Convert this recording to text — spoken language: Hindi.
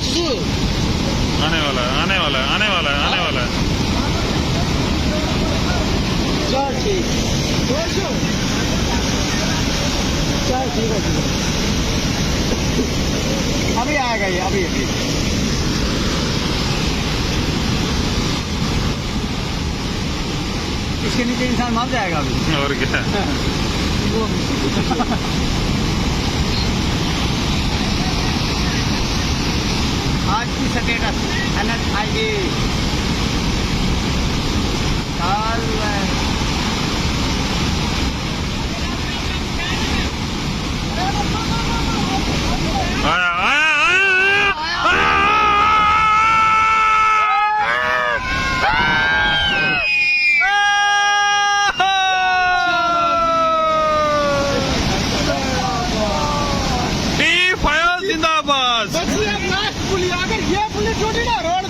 आने वाला है, आने वाला है, आने वाला है, आने वाला है। चल ठीक, चल ठीक है, अभी आएगा ये, अभी अभी। इसके नीचे इंसान मर जाएगा अभी। और क्या। आज की स्टेटस NHIA कल आया आया आया जिंदाबाद। पुलिस, अगर ये पुलिस छोटी ना रोड